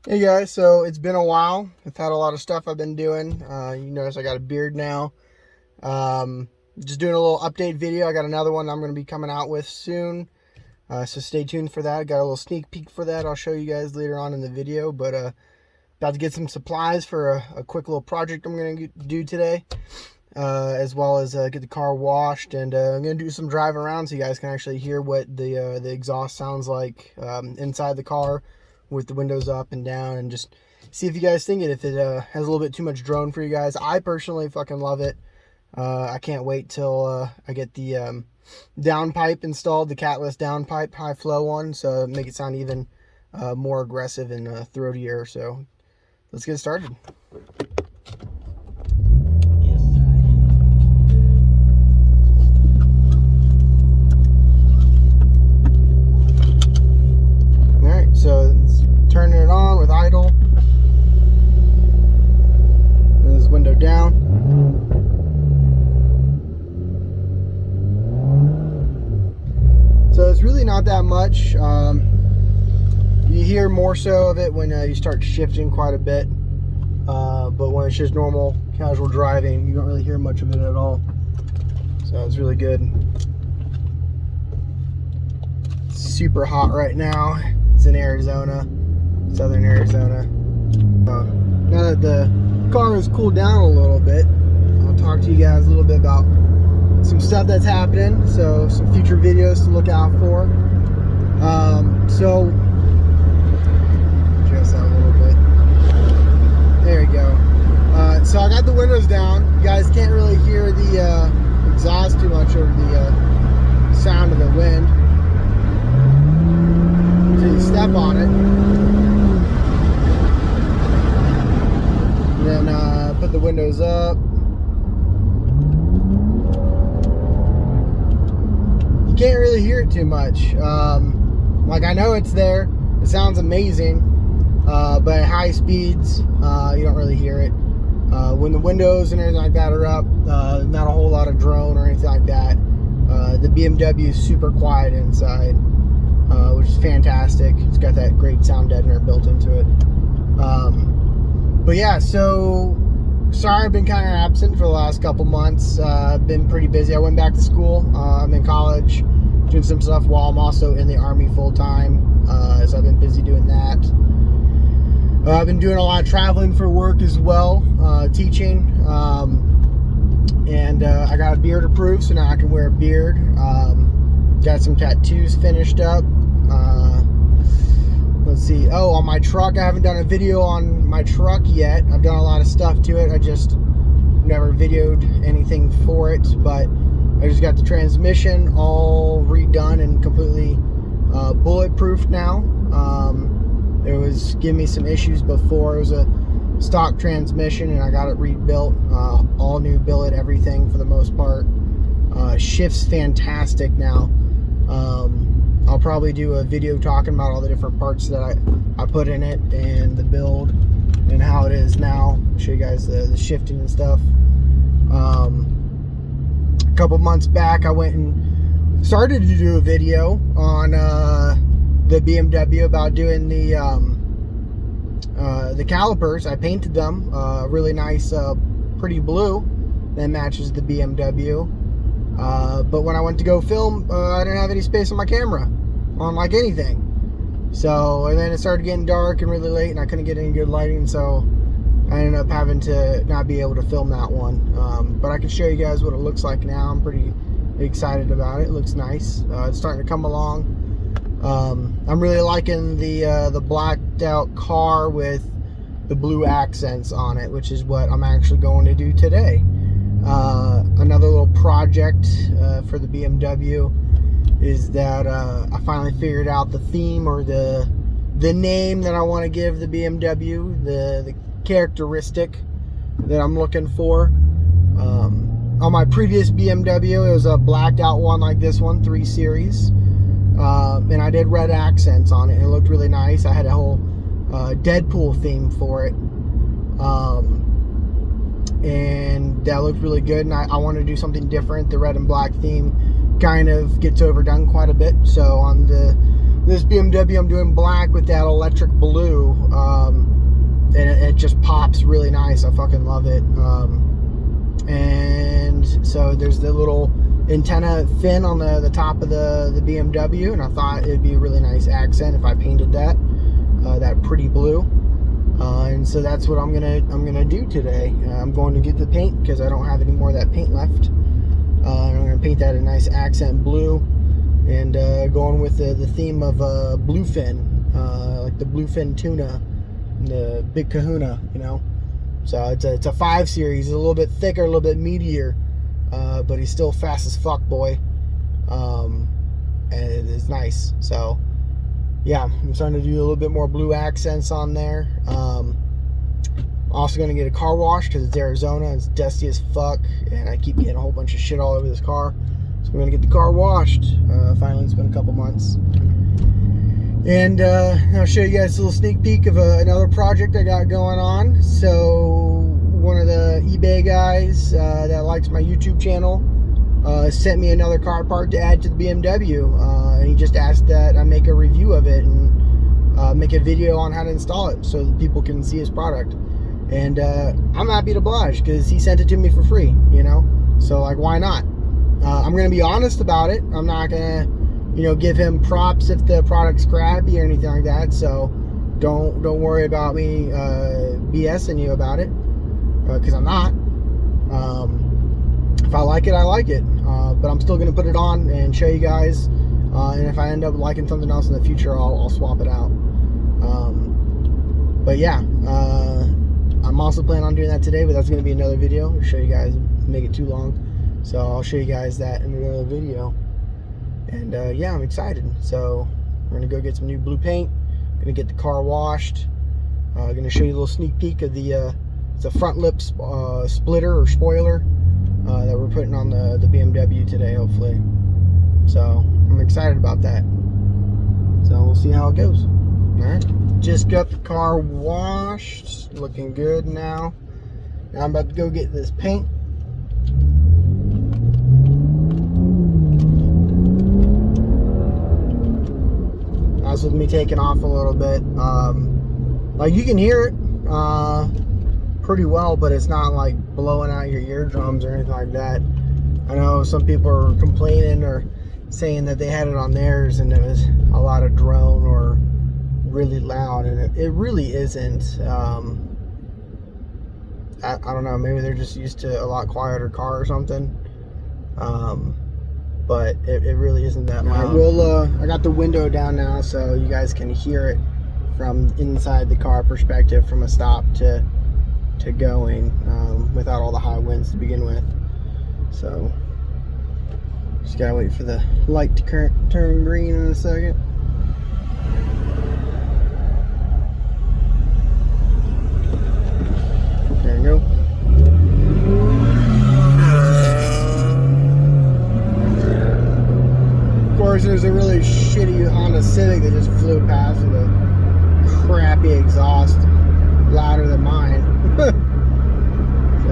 Hey guys, so it's been a while. I've had a lot of stuff I've been doing. You notice I got a beard now. Just doing a little update video. I got another one I'm going to be coming out with soon. So stay tuned for that. Got a little sneak peek for that. I'll show you guys later on in the video. But about to get some supplies for a quick little project I'm going to do today. As well as get the car washed. And I'm going to do some drive around so you guys can actually hear what the exhaust sounds like inside the car, with the windows up and down, and just see if you guys think it, if it has a little bit too much drone for you guys. I personally fucking love it. I can't wait till I get the downpipe installed, the catless downpipe high flow one, so make it sound even more aggressive and throatier. So let's get started. Alright, so it's turning it on with idle. And this window down. So it's really not that much. You hear more so of it when you start shifting quite a bit. But when it's just normal, casual driving, you don't really hear much of it at all. So it's really good. It's super hot right now. It's in Arizona, southern Arizona. Now that the car has cooled down a little bit, I'll talk to you guys a little bit about some stuff that's happening. So some future videos to look out for. So adjust that a little bit. There we go. So I got the windows down. You guys can't really hear the exhaust too much over the sound of the wind. So you step on it, and then put the windows up. You can't really hear it too much. Like, I know it's there. It sounds amazing, but at high speeds, you don't really hear it. When the windows and everything like that are up, not a whole lot of drone or anything like that. The BMW is super quiet inside. Which is fantastic. It's got that great sound deadener built into it. But yeah, so sorry I've been kind of absent for the last couple months. I've been pretty busy. I went back to school. I'm in college doing some stuff while I'm also in the Army full time. So I've been busy doing that. I've been doing a lot of traveling for work as well, teaching. And I got a beard approved, so now I can wear a beard. Got some tattoos finished up. Let's see. Oh, on my truck, I haven't done a video on my truck yet. I've done a lot of stuff to it. I just never videoed anything for it, but I just got the transmission all redone and completely bulletproof now. It was giving me some issues before. It was a stock transmission, and I got it rebuilt, all new billet, everything for the most part. Shifts fantastic now. I'll probably do a video talking about all the different parts that I put in it and the build and how it is now. Show you guys the shifting and stuff. A couple months back, I went and started to do a video on the BMW about doing the calipers. I painted them really nice, pretty blue that matches the BMW. But when I went to go film, I didn't have any space on my camera, on like anything. So, and then it started getting dark and really late, and I couldn't get any good lighting, so I ended up having to not be able to film that one. But I can show you guys what it looks like now. I'm pretty excited about it. It looks nice. It's starting to come along. I'm really liking the blacked out car with the blue accents on it, which is what I'm actually going to do today. Another little project for the BMW is that I finally figured out the theme, or the name that I want to give the BMW, the characteristic that I'm looking for. On my previous BMW, it was a blacked out one like this one, 3 Series, and I did red accents on it. It looked really nice. I had a whole Deadpool theme for it. And that looked really good, and I want to do something different. The red and black theme kind of gets overdone quite a bit, so on the this BMW I'm doing black with that electric blue, and it just pops really nice. I fucking love it. And so there's the little antenna fin on the top of the BMW, and I thought it'd be a really nice accent if I painted that pretty blue. And so that's what I'm gonna do today. I'm going to get the paint because I don't have any more of that paint left. And I'm gonna paint that a nice accent blue, and going with the theme of bluefin, like the bluefin tuna, the big kahuna, you know. So it's a 5 series. He's a little bit thicker, a little bit meatier, but he's still fast as fuck, boy. And it's nice. So yeah, I'm starting to do a little bit more blue accents on there. Also going to get a car wash because it's Arizona. It's dusty as fuck, and I keep getting a whole bunch of shit all over this car. So I'm going to get the car washed. Finally, it's been a couple months. And I'll show you guys a little sneak peek of another project I got going on. So one of the eBay guys that likes my YouTube channel sent me another car part to add to the BMW. And he just asked that I make a review of it and make a video on how to install it so that people can see his product. And I'm happy to oblige because he sent it to me for free, you know? So, like, why not? I'm going to be honest about it. I'm not going to, you know, give him props if the product's crappy or anything like that. So don't worry about me BSing you about it, because I'm not. If I like it, I like it. But I'm still going to put it on and show you guys. And if I end up liking something else in the future, I'll swap it out. But yeah, I'm also planning on doing that today, but that's going to be another video. I'll show you guys, make it too long. So I'll show you guys that in another video. And yeah, I'm excited. So we're going to go get some new blue paint. Going to get the car washed. Going to show you a little sneak peek of the it's a front lip splitter or spoiler that we're putting on the BMW today, hopefully. So I'm excited about that. So we'll see how it goes. Alright, just got the car washed, looking good now. Now I'm about to go get this paint. That's with me taking off a little bit. Like, you can hear it pretty well, but it's not like blowing out your eardrums or anything like that. I know some people are complaining or saying that they had it on theirs and it was a lot of drone or really loud, and it really isn't. I don't know, maybe they're just used to a lot quieter car or something, but it really isn't that loud. I got the window down now so you guys can hear it from inside the car perspective, from a stop to going, without all the high winds to begin with. So just gotta wait for the light to turn green in a second. There you go. Of course, there's a really shitty Honda Civic that just flew past with a crappy exhaust, louder than mine. So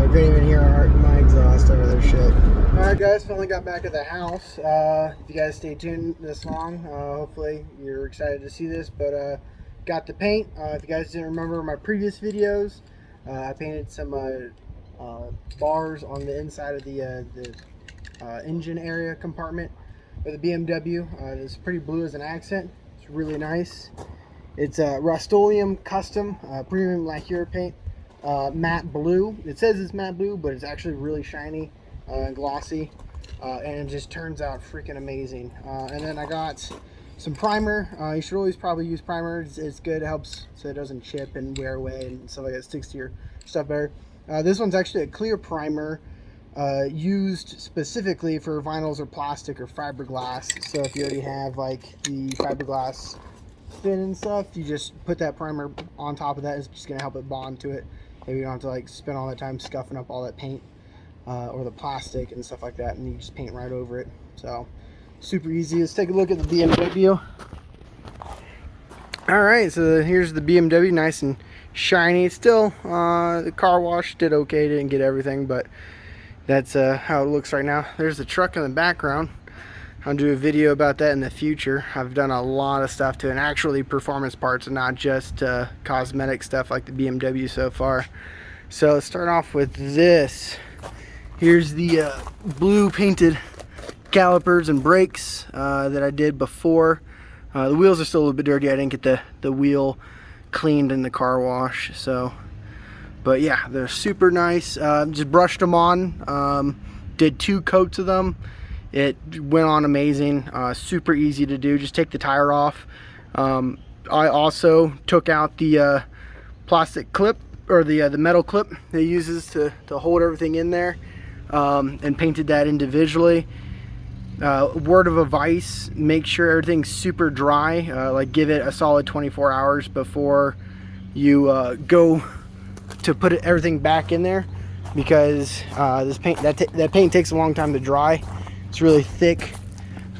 I couldn't even hear my exhaust over their shit. Alright guys, finally got back at the house. If you guys stay tuned this long, hopefully you're excited to see this, but got the paint. If you guys didn't remember my previous videos, I painted some bars on the inside of the engine area compartment of the BMW. It's pretty blue as an accent. It's really nice. It's a Rust-Oleum custom premium lacquer paint, matte blue. It says it's matte blue, but it's actually really shiny and glossy, and it just turns out freaking amazing. And then I got some primer. You should always probably use primer. It's good. It helps so it doesn't chip and wear away and stuff like that. It sticks to your stuff better. This one's actually a clear primer used specifically for vinyls or plastic or fiberglass. So if you already have like the fiberglass fin and stuff, you just put that primer on top of that. It's just going to help it bond to it. Maybe you don't have to like spend all that time scuffing up all that paint or the plastic and stuff like that, and you just paint right over it. So super easy. Let's take a look at the BMW. Alright, so here's the BMW, nice and shiny. Still, the car wash did okay, didn't get everything, but that's how it looks right now. There's the truck in the background. I'll do a video about that in the future. I've done a lot of stuff to it, and actually performance parts and not just cosmetic stuff like the BMW so far. So let's start off with this. Here's the blue painted calipers and brakes that I did before. The wheels are still a little bit dirty. I didn't get the wheel cleaned in the car wash, so, but yeah, they're super nice. Just brushed them on, did 2 coats of them. It went on amazing. Super easy to do. Just take the tire off. I also took out the plastic clip, or the metal clip that it uses to hold everything in there, and painted that individually. Word of advice, make sure everything's super dry. Like give it a solid 24 hours before you go to put everything back in there, because this paint, that paint takes a long time to dry. It's really thick,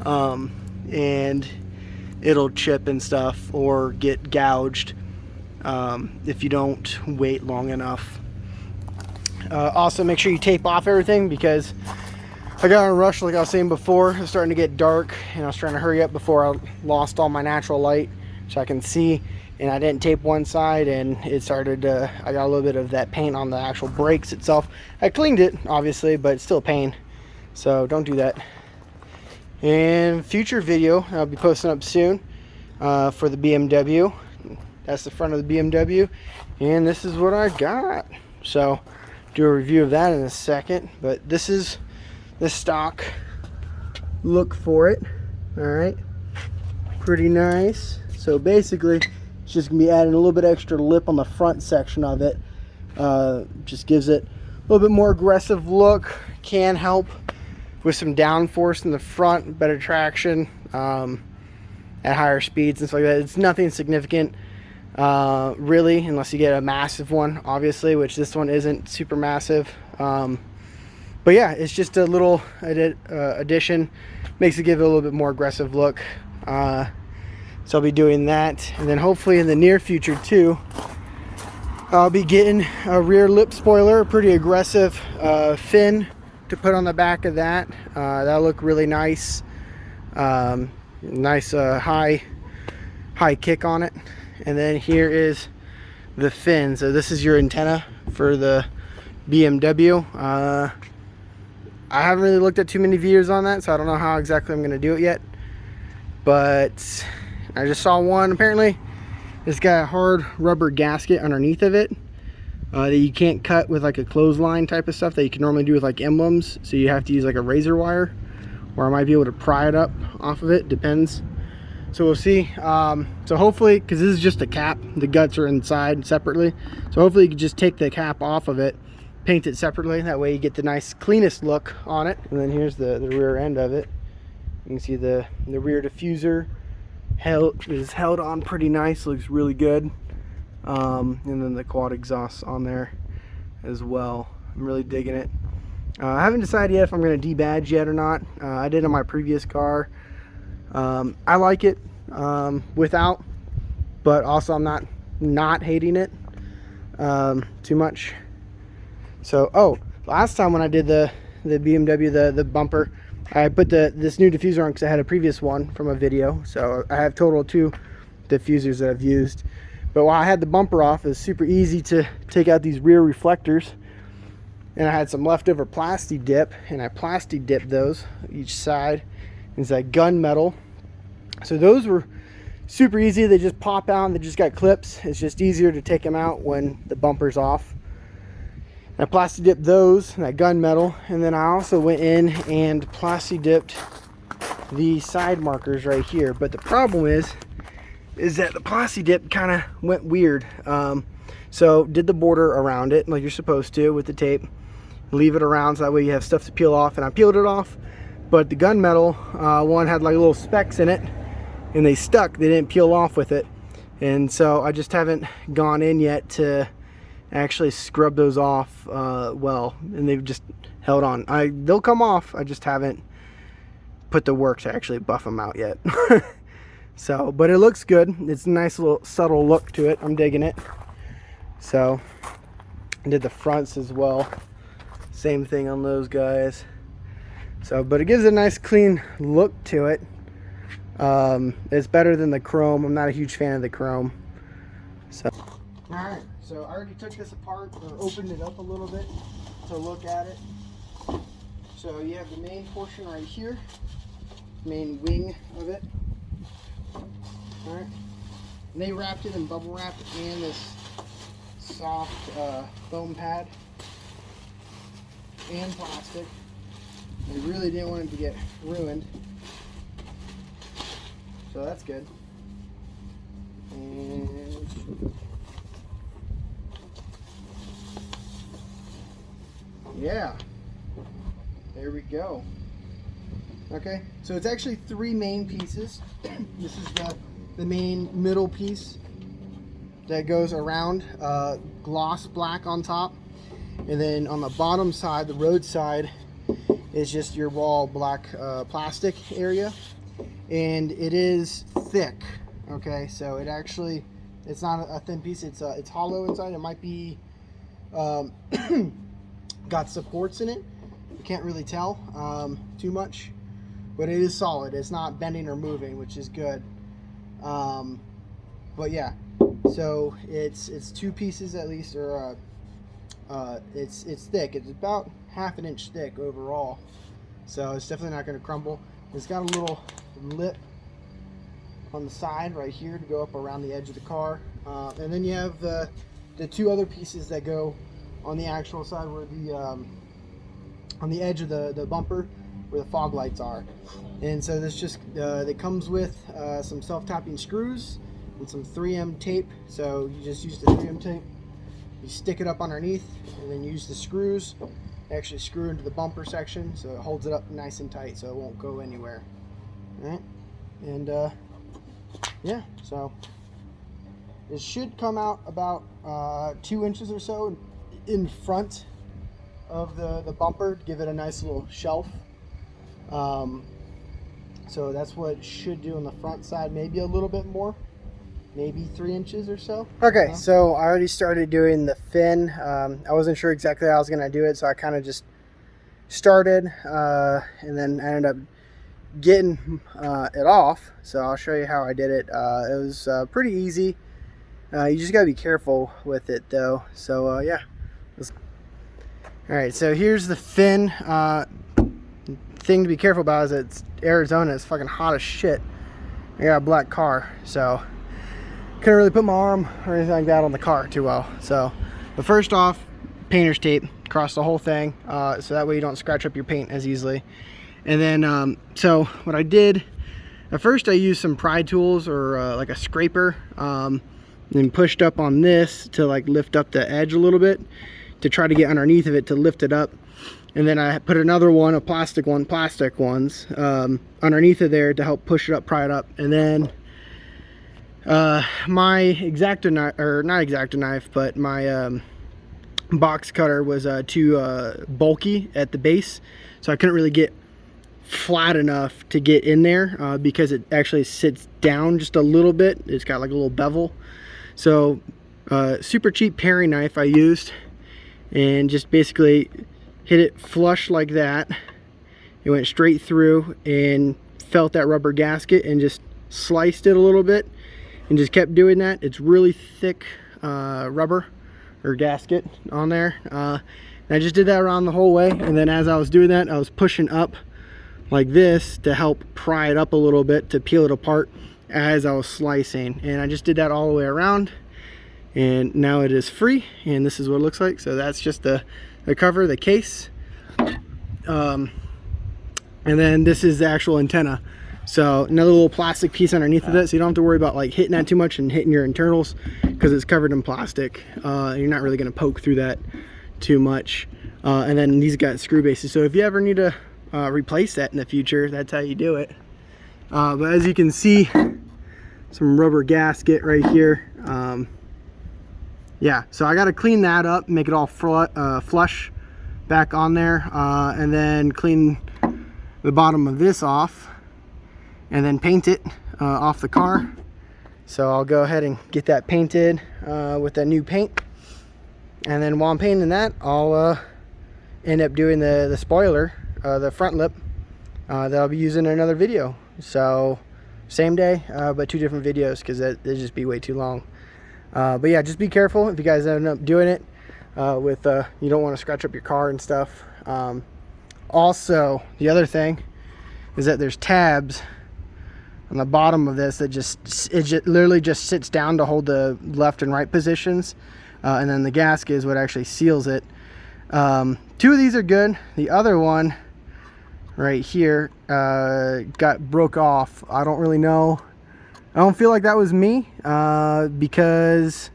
and it'll chip and stuff or get gouged if you don't wait long enough. Also, make sure you tape off everything, because I got in a rush, like I was saying before. It was starting to get dark, and I was trying to hurry up before I lost all my natural light so I can see, and I didn't tape one side, and it started I got a little bit of that paint on the actual brakes itself. I cleaned it, obviously, but it's still a pain, so don't do that. And future video I'll be posting up soon for the BMW. That's the front of the BMW, and this is what I got. So do a review of that in a second, but this is the stock look for it. All right, pretty nice. So basically it's just gonna be adding a little bit extra lip on the front section of it. Just gives it a little bit more aggressive look. Can help with some downforce in the front, better traction at higher speeds and stuff like that. It's nothing significant really, unless you get a massive one, obviously, which this one isn't super massive. But yeah, it's just a little addition. Makes it give it a little bit more aggressive look. So I'll be doing that, and then hopefully in the near future too, I'll be getting a rear lip spoiler, a pretty aggressive fin to put on the back of that. That'll look really nice. Nice high kick on it. And then here is the fin. So this is your antenna for the BMW. I haven't really looked at too many videos on that, so I don't know how exactly I'm going to do it yet. But I just saw one. Apparently it's got a hard rubber gasket underneath of it that you can't cut with like a clothesline type of stuff that you can normally do with like emblems. So you have to use like a razor wire, or I might be able to pry it up off of it, depends. So we'll see. So hopefully, because this is just a cap, the guts are inside separately, so hopefully you can just take the cap off of it, paint it separately. That way you get the nice cleanest look on it. And then here's the rear end of it. You can see the rear diffuser is held on pretty nice, looks really good. And then the quad exhaust on there as well. I'm really digging it. I haven't decided yet if I'm going to debadge yet or not. I did on my previous car. I like it without, but also I'm not hating it too much. So last time when I did the BMW, the bumper, I put this new diffuser on because I had a previous one from a video. So I have total 2 diffusers that I've used. But while I had the bumper off, it was super easy to take out these rear reflectors. And I had some leftover plasti dip, and I plasti dipped those each side. It's like gunmetal. So those were super easy. They just pop out and they just got clips. It's just easier to take them out when the bumper's off. I plasti dipped those, that gunmetal, and then I also went in and plasti dipped the side markers right here. But the problem is that the plasti dip kind of went weird. So did the border around it like you're supposed to with the tape. Leave it around so that way you have stuff to peel off, and I peeled it off. But the gunmetal one had like little specks in it, and they stuck. They didn't peel off with it, and so I just haven't gone in yet to actually scrub those off well, and they've just held on. They'll come off. I just haven't put the work to actually buff them out yet. So, but it looks good. It's a nice little subtle look to it. I'm digging it. So I did the fronts as well. Same thing on those guys. So, but it gives a nice clean look to it. It's better than the chrome. I'm not a huge fan of the chrome. So, alright, so I already took this apart or opened it up a little bit to look at it. So you have the main portion right here, main wing of it. Alright, and they wrapped it in bubble wrap and this soft foam pad and plastic. They really didn't want it to get ruined, so that's good. And yeah, there we go. Okay, so it's actually 3 main pieces. This is the main middle piece that goes around, gloss black on top, and then on the bottom side, the road side, is just your wall black plastic area, and it is thick. Okay, so it actually, it's not a thin piece, it's hollow inside. It might be got supports in it. You can't really tell too much, but it is solid. It's not bending or moving, which is good. But yeah, so it's 2 pieces at least, or it's thick. It's about ½ inch thick overall, so it's definitely not going to crumble. It's got a little lip on the side right here to go up around the edge of the car, and then you have the 2 other pieces that go on the actual side, where the on the edge of the bumper, where the fog lights are. And so this just that comes with some self-tapping screws and some 3M tape. So you just use the 3M tape, you stick it up underneath, and then use the screws, actually screw into the bumper section so it holds it up nice and tight so it won't go anywhere. All right, and yeah, so it should come out about 2 inches or so in front of the bumper to give it a nice little shelf. So that's what it should do on the front side, maybe a little bit more, maybe 3 inches or so. Okay, so I already started doing the fin. I wasn't sure exactly how I was going to do it, so I kind of just started, and then I ended up getting it off. So I'll show you how I did it. It was pretty easy. You just got to be careful with it though. So yeah. Alright, so here's the fin. Thing to be careful about is it's Arizona. It's fucking hot as shit. I got a black car, so couldn't really put my arm or anything like that on the car too well. So, but first off, painter's tape across the whole thing, so that way you don't scratch up your paint as easily. And then, so what I did, at first I used some pry tools or like a scraper, and pushed up on this to like lift up the edge a little bit to try to get underneath of it to lift it up. And then I put another one, a plastic ones, underneath of there to help push it up, pry it up. And then my X-Acto knife, or not X-Acto knife, but my box cutter was too bulky at the base, so I couldn't really get flat enough to get in there because it actually sits down just a little bit. It's got like a little bevel. So super cheap paring knife I used, and just basically hit it flush like that. It went straight through and felt that rubber gasket and just sliced it a little bit and just kept doing that. It's really thick rubber or gasket on there. And I just did that around the whole way, and then as I was doing that, I was pushing up like this to help pry it up a little bit to peel it apart as I was slicing. And I just did that all the way around, and now it is free, and this is what it looks like. So that's just the cover, the case, and then this is the actual antenna. So another little plastic piece underneath of it, so you don't have to worry about like hitting that too much and hitting your internals, because it's covered in plastic. You're not really going to poke through that too much. And then these got screw bases, so if you ever need to replace that in the future, that's how you do it. But as you can see, some rubber gasket right here. Yeah, so I got to clean that up, make it all flush back on there, and then clean the bottom of this off, and then paint it off the car. So I'll go ahead and get that painted with that new paint, and then while I'm painting that, I'll end up doing the spoiler, the front lip, that I'll be using in another video. So same day, but 2 different videos, because that'd just be way too long. But yeah, just be careful if you guys end up doing it with you don't want to scratch up your car and stuff. Also, the other thing is that there's tabs on the bottom of this that literally just sits down to hold the left and right positions, and then the gasket is what actually seals it. 2 of these are good. The other one right here broke off. I don't really know. I don't feel like that was me, because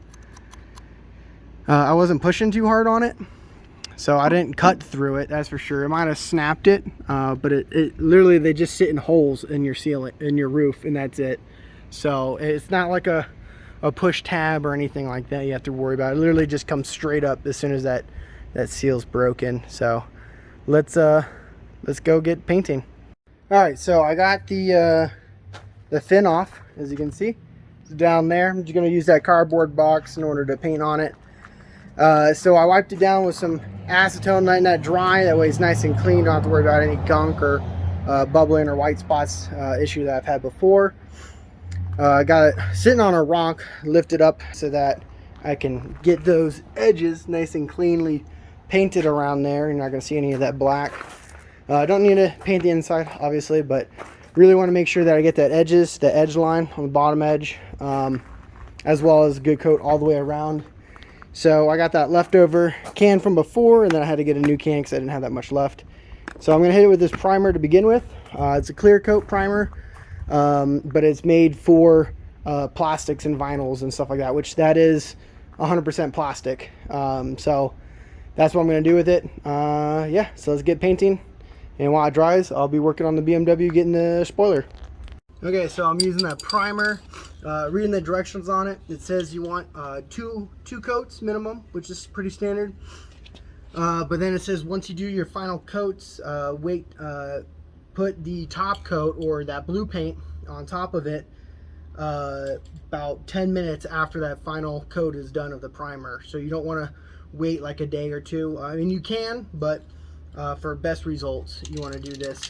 I wasn't pushing too hard on it, so I didn't cut through it, that's for sure. It might have snapped it, but it literally, they just sit in holes in your ceiling, in your roof, and that's it. So it's not like a push tab or anything like that you have to worry about. It literally just comes straight up as soon as that seal's broken. So let's go get painting. All right, so I got the fin off, as you can see. It's down there. I'm just gonna use that cardboard box in order to paint on it. So I wiped it down with some acetone, letting that dry. That way it's nice and clean. Don't have to worry about any gunk or bubbling or white spots issue that I've had before. I got it sitting on a rock, lifted up so that I can get those edges nice and cleanly painted around there. You're not going to see any of that black. I don't need to paint the inside, obviously, but really want to make sure that I get that the edge line on the bottom edge, as well as a good coat all the way around. So I got that leftover can from before, and then I had to get a new can because I didn't have that much left. So I'm going to hit it with this primer to begin with. It's a clear coat primer, but it's made for plastics and vinyls and stuff like that, which that is 100% plastic. So that's what I'm going to do with it. Yeah, so let's get painting. And while it dries, I'll be working on the BMW, getting the spoiler. Okay, so I'm using that primer, reading the directions on it. It says you want two coats minimum, which is pretty standard. But then it says once you do your final coats, put the top coat or that blue paint on top of it about 10 minutes after that final coat is done of the primer. So you don't want to wait like a day or 2. I mean, you can, but for best results, you want to do this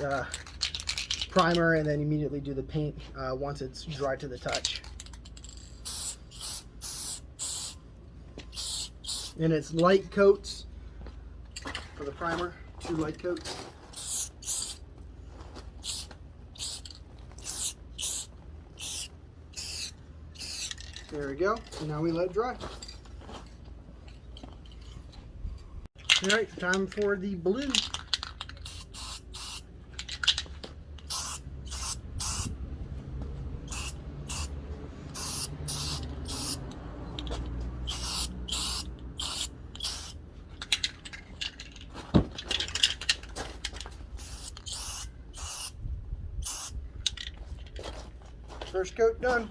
primer and then immediately do the paint once it's dry to the touch. And it's light coats for the primer, 2 light coats. There we go. And now we let it dry. All right, time for the blue. First coat done.